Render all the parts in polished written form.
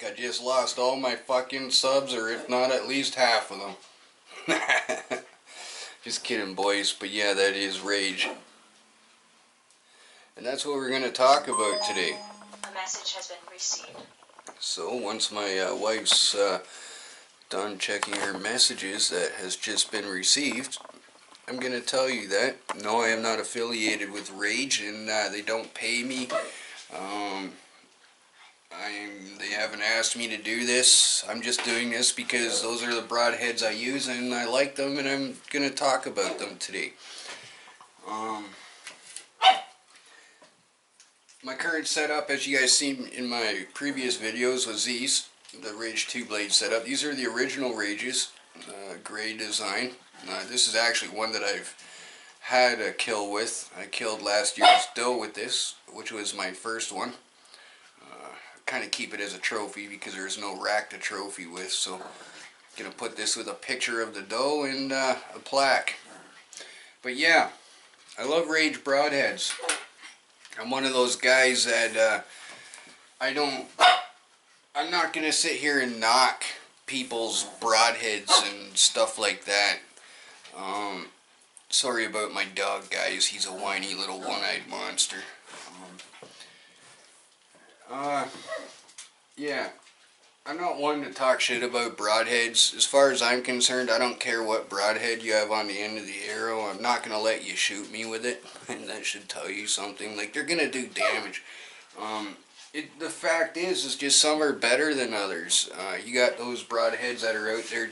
like I just lost all my fucking subs, or if not at least half of them. Just kidding, boys, but yeah, that is rage. And that's what we're going to talk about today. A message has been received. So once my wife's done checking her messages that has just been received, I'm going to tell you that no, I am not affiliated with Rage, and they don't pay me. They haven't asked me to do this. I'm just doing this because those are the Broadheads I use and I like them, and I'm going to talk about them today. My current setup, as you guys seen in my previous videos, was these, the Rage 2-blade setup. These are the original Rages, gray design. This is actually one that I've had a kill with. I killed last year's doe with this, which was my first one. Kind of keep it as a trophy because there's no rack to trophy with, so I'm going to put this with a picture of the doe and a plaque. But yeah, I love Rage Broadheads. I'm one of those guys that I'm not going to sit here and knock people's Broadheads and stuff like that. Sorry about my dog, guys. He's a whiny little one-eyed monster. Yeah, I'm not one to talk shit about Broadheads. As far as I'm concerned, I don't care what Broadhead you have on the end of the arrow. I'm not going to let you shoot me with it, and that should tell you something. Like, they're going to do damage. The fact is just some are better than others. You got those Broadheads that are out there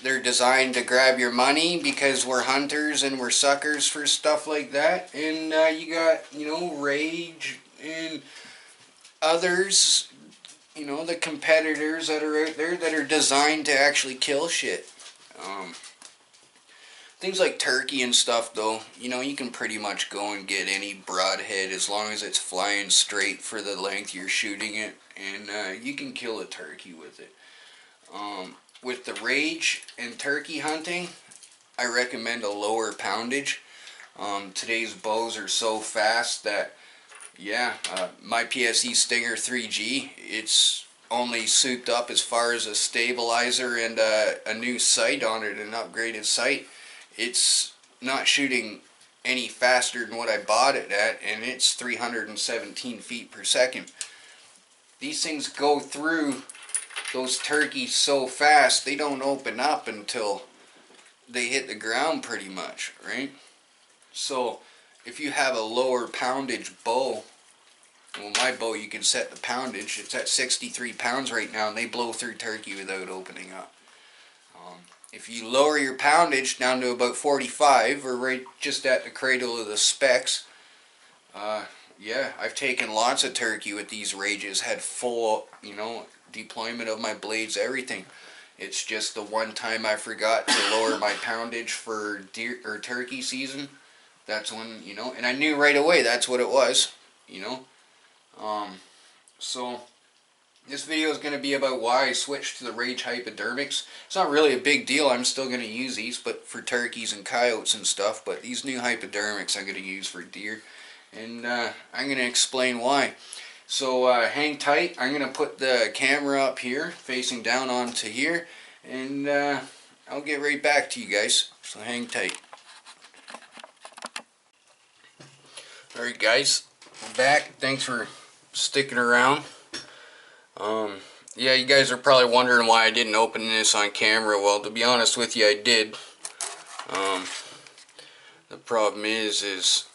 they're designed to grab your money because we're hunters and we're suckers for stuff like that. And you got, Rage and others, the competitors that are out there that are designed to actually kill shit. Things like turkey and stuff, though, you can pretty much go and get any Broadhead as long as it's flying straight for the length you're shooting it, and you can kill a turkey with it. With the Rage and turkey hunting, I recommend a lower poundage. Today's bows are so fast that, yeah, my PSE Stinger 3G, it's only souped up as far as a stabilizer and a new sight on it, an upgraded sight. It's not shooting any faster than what I bought it at, and it's 317 feet per second. These things go through those turkeys so fast, they don't open up until they hit the ground pretty much, right? So if you have a lower poundage bow, well, my bow, you can set the poundage, it's at 63 pounds right now, and they blow through turkey without opening up. If you lower your poundage down to about 45, or right just at the cradle of the specs, yeah, I've taken lots of turkey with these Rages, had full, deployment of my blades, everything. It's just the one time I forgot to lower my poundage for deer or turkey season. That's when, and I knew right away that's what it was, So this video is going to be about why I switched to the Rage hypodermics. It's not really a big deal. I'm still going to use these, but for turkeys and coyotes and stuff. But these new hypodermics I'm going to use for deer, and I'm going to explain why. So hang tight. I'm going to put the camera up here, facing down onto here, and I'll get right back to you guys. So hang tight. Alright guys, I'm back. Thanks for sticking around. Yeah, you guys are probably wondering why I didn't open this on camera. Well, to be honest with you, I did. The problem is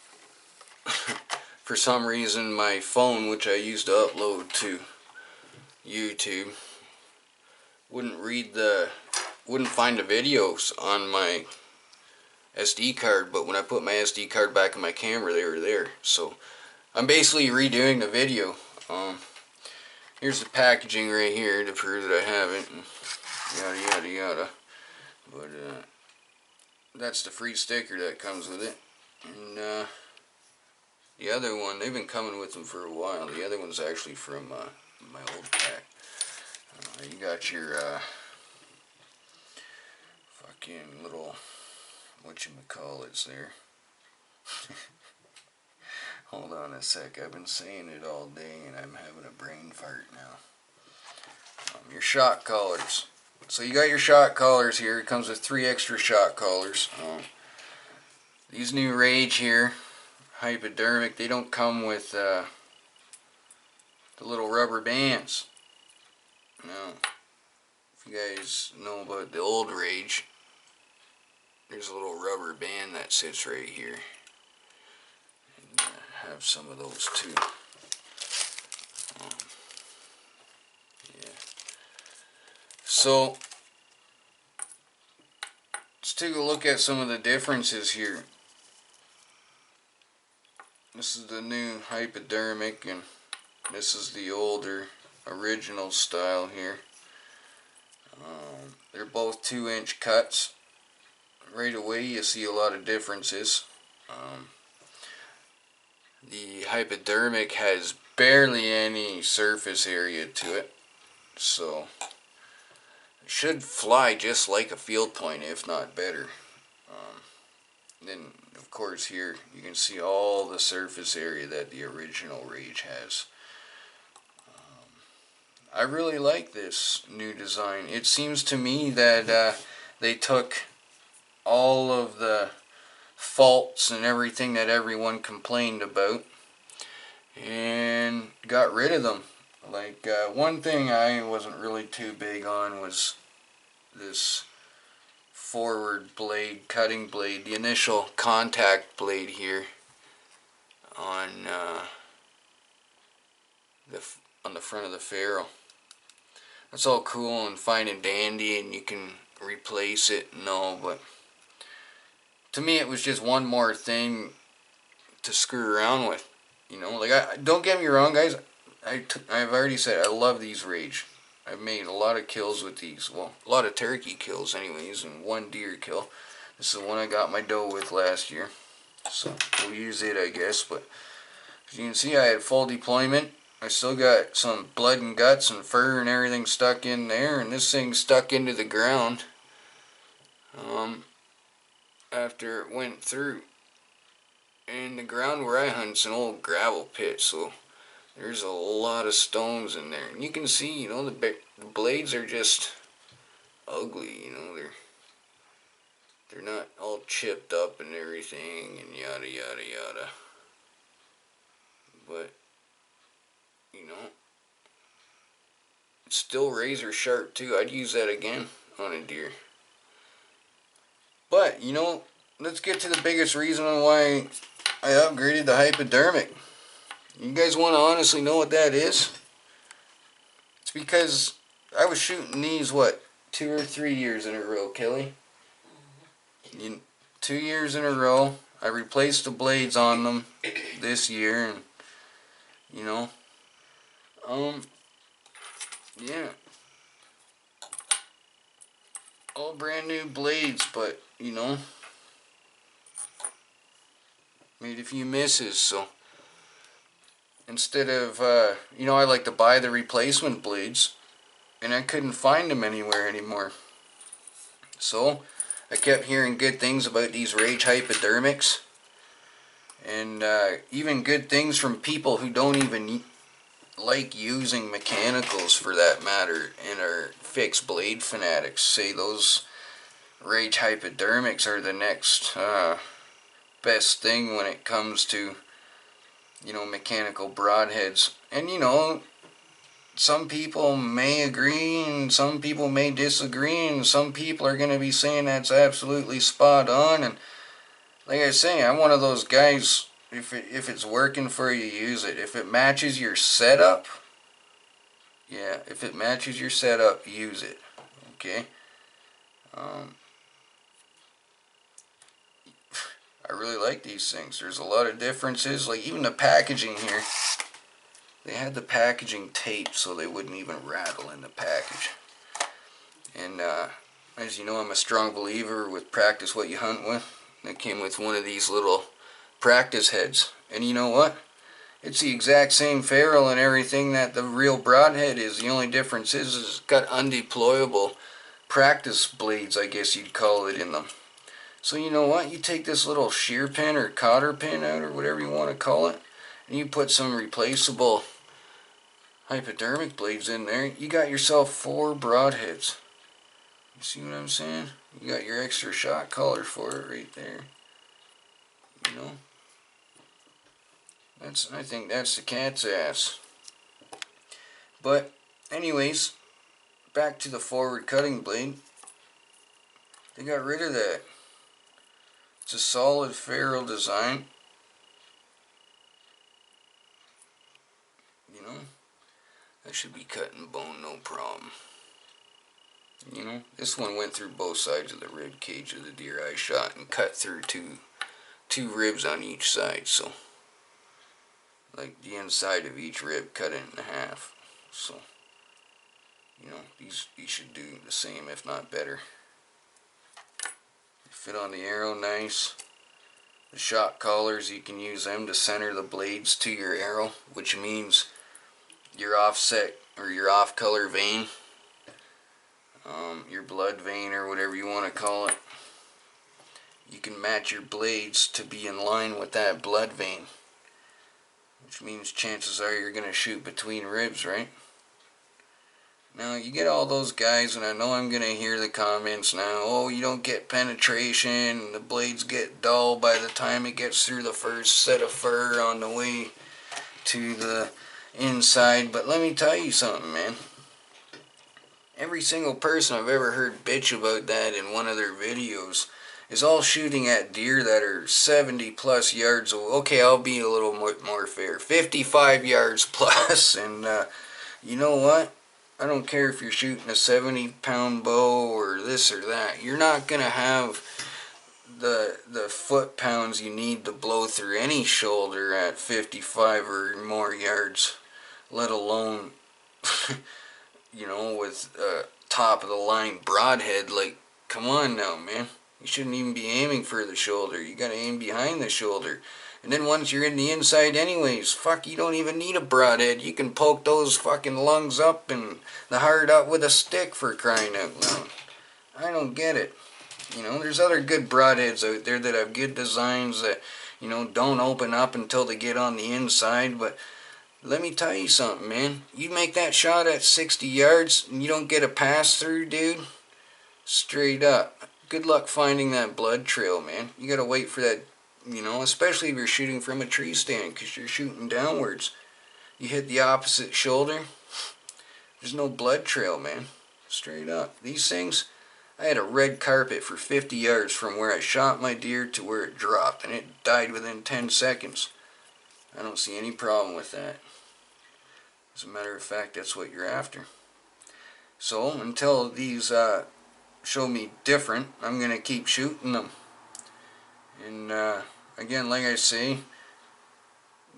for some reason my phone, which I used to upload to YouTube, wouldn't find the videos on my SD card, but when I put my SD card back in my camera, they were there. So I'm basically redoing the video. Here's the packaging right here to prove that I haven't, yada yada yada. But that's the free sticker that comes with it. And the other one, they've been coming with them for a while. The other one's actually from my old pack. You got your fucking little whatchamacallits there. Hold on a sec, I've been saying it all day and I'm having a brain fart now. Your shock collars. So you got your shock collars here. It comes with 3 extra shock collars. These new Rage here, hypodermic, they don't come with the little rubber bands. Now, if you guys know about the old Rage, there's a little rubber band that sits right here. And have some of those too. Yeah. So, let's take a look at some of the differences here. This is the new hypodermic, and this is the older original style here. They're both 2-inch cuts. Right away you see a lot of differences. The hypodermic has barely any surface area to it, so it should fly just like a field point, if not better. Then of course here you can see all the surface area that the original Rage has. I really like this new design. It seems to me that they took all of the faults and everything that everyone complained about and got rid of them. Like one thing I wasn't really too big on was this forward blade, cutting blade, the initial contact blade here on the front of the ferrule. That's all cool and fine and dandy, and you can replace it and all, but to me it was just one more thing to screw around with. You know, like, don't get me wrong, guys. I've already said I love these Rage. I've made a lot of kills with these. Well, a lot of turkey kills anyways, and 1 deer kill. This is the one I got my doe with last year, so we'll use it, I guess. But as you can see, I had full deployment. I still got some blood and guts and fur and everything stuck in there, and this thing stuck into the ground after it went through. And the ground where I hunt's an old gravel pit, so there's a lot of stones in there. And you can see, you know, the blades are just ugly, you know, they're not all chipped up and everything and yada yada yada. But, you know, it's still razor sharp too. I'd use that again on a deer. But, you know, let's get to the biggest reason why I upgraded the hypodermic. You guys want to honestly know what that is? It's because I was shooting these, what, 2 or 3 years in a row, Kelly? 2 years in a row. I replaced the blades on them this year, and, you know, yeah. All brand new blades, but, you know, made a few misses, so instead of, you know, I like to buy the replacement blades, and I couldn't find them anywhere anymore. So I kept hearing good things about these Rage hypodermics, and even good things from people who don't even like using mechanicals for that matter, and are fixed blade fanatics. Say those Rage hypodermics are the next best thing when it comes to, you know, mechanical broadheads. And, you know, some people may agree and some people may disagree, and some people are going to be saying that's absolutely spot on. And like I say, I'm one of those guys, if it's working for you, use it. If it matches your setup, yeah, if it matches your setup, use it. Okay? I really like these things. There's a lot of differences, like even the packaging here. They had the packaging taped so they wouldn't even rattle in the package. And as you know, I'm a strong believer with practice what you hunt with. It came with one of these little practice heads. And you know what? It's the exact same ferrule and everything that the real Broadhead is. The only difference is it's got undeployable practice blades, I guess you'd call it, in them. So you know what? You take this little shear pin or cotter pin out, or whatever you want to call it, and you put some replaceable hypodermic blades in there, you got yourself 4 broadheads. You see what I'm saying? You got your extra shot collar for it right there. You know? I think that's the cat's ass. But, anyways, back to the forward cutting blade. They got rid of that. It's a solid ferrule design. You know? That should be cutting bone, no problem. You know, this one went through both sides of the rib cage of the deer I shot and cut through two ribs on each side. So, like the inside of each rib, cut it in half. So, you know, these should do the same, if not better. Fit on the arrow nice. The shot collars, you can use them to center the blades to your arrow, which means your offset or your off color vein, your blood vein or whatever you want to call it, you can match your blades to be in line with that blood vein, which means chances are you're going to shoot between ribs, right? Now you get all those guys, and I know I'm going to hear the comments now, oh, you don't get penetration, the blades get dull by the time it gets through the first set of fur on the way to the inside. But let me tell you something, man. Every single person I've ever heard bitch about that in one of their videos is all shooting at deer that are 70 plus yards away. Okay, I'll be a little more fair. 55 yards plus. And you know what? I don't care if you're shooting a 70-pound bow or this or that. You're not going to have the foot-pounds you need to blow through any shoulder at 55 or more yards, let alone, you know, with top-of-the-line broadhead. Like, come on now, man. You shouldn't even be aiming for the shoulder. You got to aim behind the shoulder. And then once you're in the inside anyways, fuck, you don't even need a broadhead. You can poke those fucking lungs up and the heart up with a stick, for crying out loud. I don't get it. You know, there's other good broadheads out there that have good designs that, you know, don't open up until they get on the inside. But let me tell you something, man. You make that shot at 60 yards and you don't get a pass through, dude. Straight up. Good luck finding that blood trail, man. You gotta wait for that. You know, especially if you're shooting from a tree stand, because you're shooting downwards. You hit the opposite shoulder, there's no blood trail, man. Straight up. These things, I had a red carpet for 50 yards from where I shot my deer to where it dropped, and it died within 10 seconds. I don't see any problem with that. As a matter of fact, that's what you're after. So, until these show me different, I'm going to keep shooting them. And, again, like I say,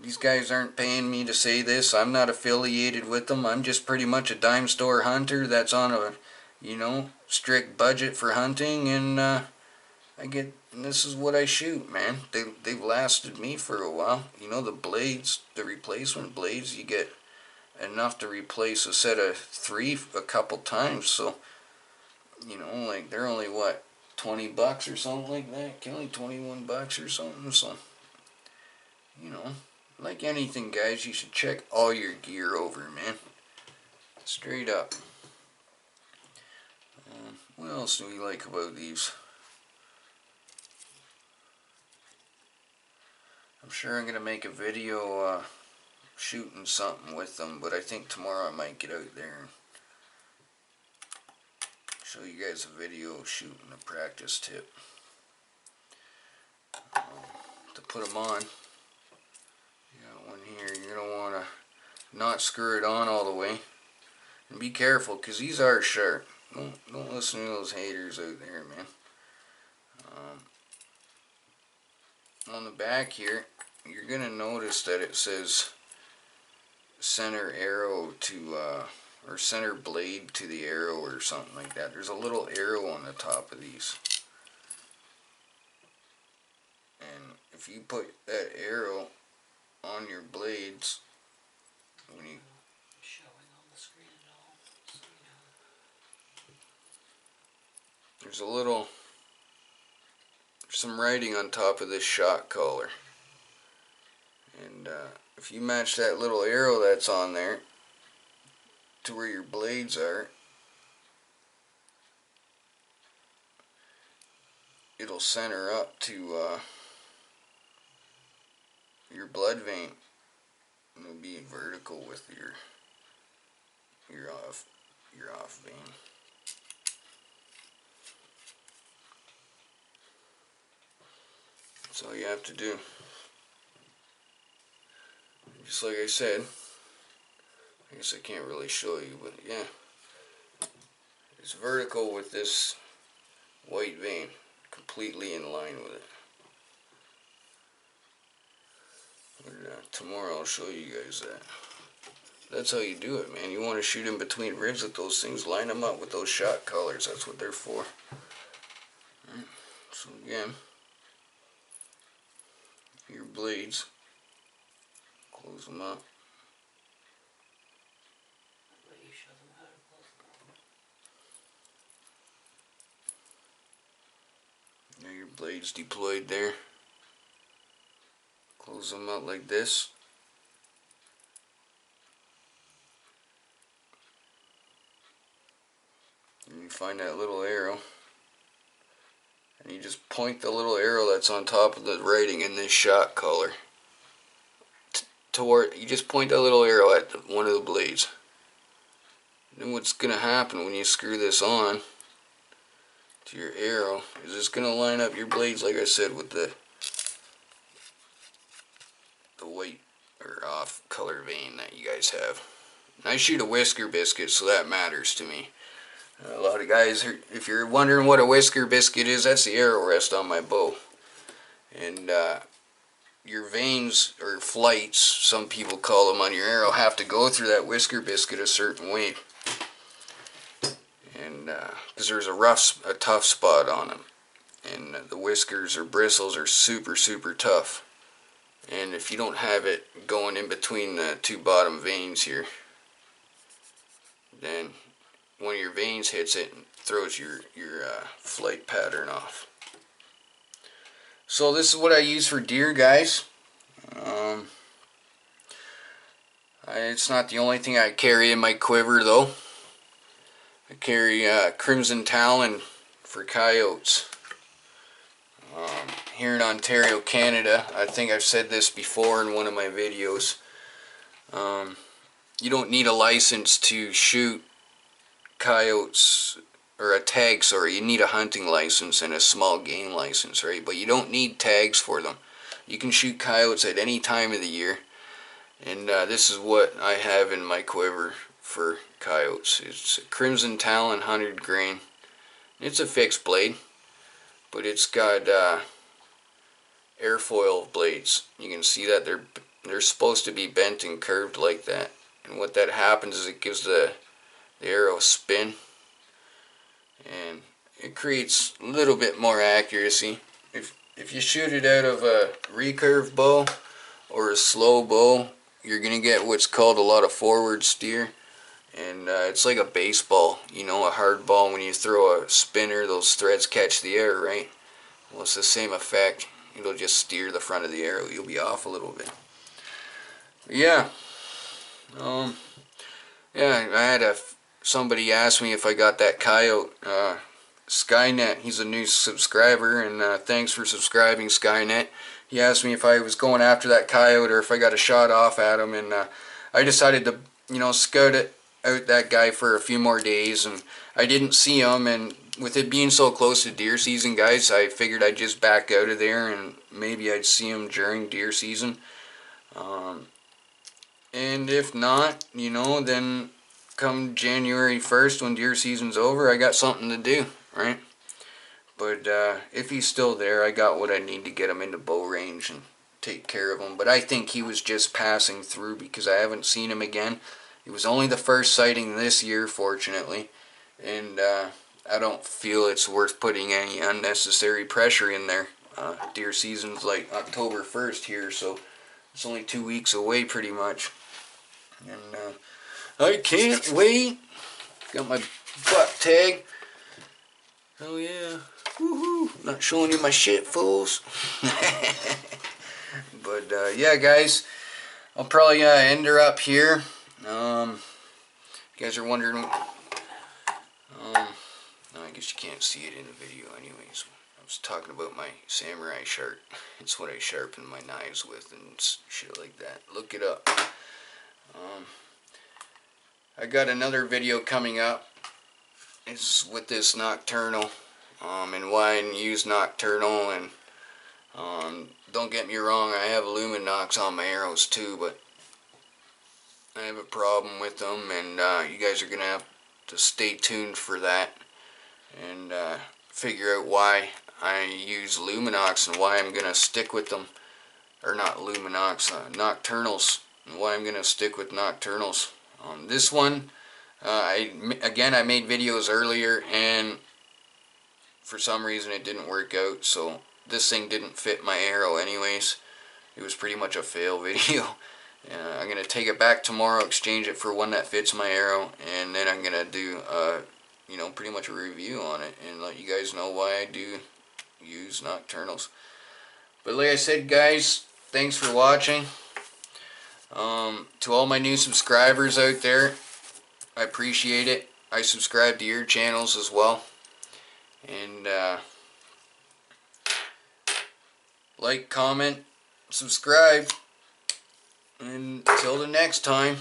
these guys aren't paying me to say this. I'm not affiliated with them. I'm just pretty much a dime store hunter that's on a, you know, strict budget for hunting, and this is what I shoot, man. They've lasted me for a while. You know, the blades, the replacement blades, you get enough to replace a set of 3 a couple times. So, you know, like, they're only, what, $20 or something like that? Only $21 or something. So, you know, like anything, guys, you should check all your gear over, man. Straight up. What else do we like about these? I'm sure I'm going to make a video shooting something with them, but I think tomorrow I might get out there and show you guys a video shooting a practice tip. To put them on, you got one here. You're going to want to not screw it on all the way. And be careful, because these are sharp. Don't listen to those haters out there, man. On the back here, you're going to notice that it says center arrow to, or center blade to the arrow or something like that. There's a little arrow on the top of these. And if you put that arrow on your blades, when you there's some writing on top of this shot collar, and if you match that little arrow that's on there to where your blades are, it'll center up to your blood vein. It'll be vertical with your off vein. That's all you have to do. Just like I said, I guess I can't really show you, but yeah, it's vertical with this white vein, completely in line with it. But, tomorrow I'll show you guys that. That's how you do it, man. You want to shoot in between ribs with those things. Line them up with those shot collars. That's what they're for. Right. So again, your blades, close them up. Now your blades deployed there. Close them up like this. And you find that little arrow, and you just point the little arrow that's on top of the writing in this shot collar toward. You just point that little arrow at one of the blades. Then what's gonna happen when you screw this on to your arrow is it's gonna line up your blades, like I said, with the white or off color vein that you guys have. And I shoot a Whisker biscuit, so that matters to me. A lot of guys, if you're wondering what a Whisker biscuit is, that's the arrow rest on my bow. And your veins, or flights, some people call them, on your arrow, have to go through that Whisker biscuit a certain way. And because there's a tough spot on them. And the whiskers or bristles are super, super tough. And if you don't have it going in between the two bottom veins here, then one of your veins hits it and throws your flight pattern off. So this is what I use for deer, guys. It's not the only thing I carry in my quiver, though. I carry Crimson Talon for coyotes. Here in Ontario, Canada, I think I've said this before in one of my videos, you don't need a license to shoot coyotes, or a tag, sorry. You need a hunting license and a small game license, right? But you don't need tags for them. You can shoot coyotes at any time of the year. And this is what I have in my quiver for coyotes. It's a Crimson Talon 100 grain. It's a fixed blade, but it's got airfoil blades. You can see that they're supposed to be bent and curved like that. And what that happens is it gives the arrow a spin, and it creates a little bit more accuracy. If you shoot it out of a recurve bow or a slow bow, you're gonna get what's called a lot of forward steer, and it's like a baseball, you know, a hard ball. When you throw a spinner, those threads catch the air, right? Well, it's the same effect. It'll just steer the front of the arrow. You'll be off a little bit. But yeah, yeah, I had somebody asked me if I got that coyote, Skynet. He's a new subscriber, and thanks for subscribing, Skynet. He asked me if I was going after that coyote or if I got a shot off at him, and I decided to, you know, scout out that guy for a few more days, and I didn't see him, and with it being so close to deer season, guys, I figured I'd just back out of there, and maybe I'd see him during deer season. And if not, you know, then come January 1st when deer season's over, I got something to do, right? But if he's still there, I got what I need to get him into bow range and take care of him. But I think he was just passing through because I haven't seen him again. It was only the first sighting this year, fortunately, and I don't feel it's worth putting any unnecessary pressure in there. Deer season's like October 1st here, so it's only 2 weeks away pretty much. And I can't wait. Got my buck tag. Oh yeah. Woohoo. Not showing you my shit, fools. But yeah, guys, I'll probably end her up here. You guys are wondering, no, I guess you can't see it in the video anyways. I was talking about my samurai sharp. It's what I sharpen my knives with and shit like that. Look it up. I got another video coming up. It's with this nocturnal, and why I use nocturnal. And don't get me wrong, I have luminox on my arrows too, but I have a problem with them, and you guys are gonna have to stay tuned for that and figure out why I use luminox and why I'm gonna stick with them, or not luminox, nocturnals, and why I'm gonna stick with nocturnals. This one, I made videos earlier, and for some reason it didn't work out, so this thing didn't fit my arrow anyways. It was pretty much a fail video. I'm going to take it back tomorrow, exchange it for one that fits my arrow, and then I'm going to do pretty much a review on it and let you guys know why I do use nocturnals. But like I said, guys, thanks for watching. To all my new subscribers out there, I appreciate it. I subscribe to your channels as well. And like, comment, subscribe. And until the next time,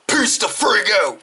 peace the frig out!